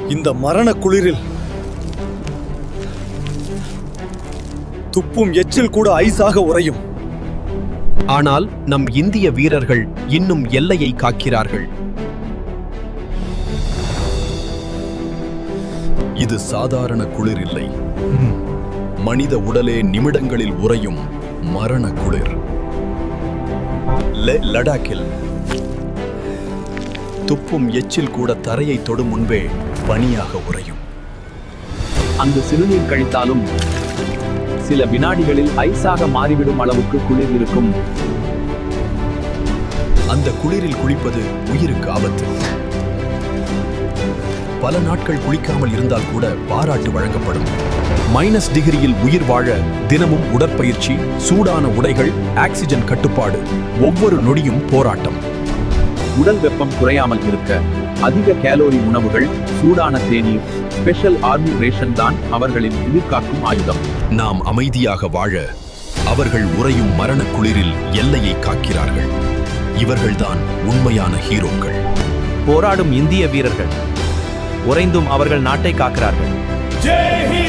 இந்த மரண குளிரில் துப்பும் எச்சில் கூட ஐஸாக உறையும். ஆனால் நம் இந்திய வீரர்கள் இன்னும் எல்லையை காக்கிறார்கள். இது சாதாரண குளிர் இல்லை. மனித உடலே நிமிடங்களில் உறையும் மரண குளிர். லடாக்கில் துப்பும் எச்சில் கூட தரையை தொடும் முன்பே பனியாக உறையும். அங்கு சிறுநீர் கழித்தாலும் சில வினாடிகளில் ஐஸாக மாறிவிடும் அளவுக்கு குளிர் இருக்கும். அந்த குளிரில் குளிப்பது உயிருக்கு ஆபத்து. பல நாட்கள் குளிக்காமல் இருந்தால் கூட பாராட்டு வழங்கப்படும். -டிகிரியில் உயிர் வாழ தினமும் உடற்பயிற்சி, சூடான உடைகள், ஆக்சிஜன் கட்டுப்பாடு, ஒவ்வொரு நொடியும் போராட்டம். உடல் வெப்பம் குறையாமல் இருக்க அதிக கேலோரி உணவுகள், சூடான தேநீர், ஸ்பெஷல் ஆர்மி ரேஷன் தான் அவர்களின் உயிர்காக்கும் ஆயுதம். நாம் அமைதியாக வாழ அவர்கள் உறையும் மரண குளிரில் எல்லையை காக்கிறார்கள். இவர்கள்தான் உண்மையான ஹீரோக்கள். போராடும் இந்திய வீரர்கள் உறைந்தும் அவர்கள் நாட்டை காக்கிறார்கள். ஜெய் ஹிந்த்!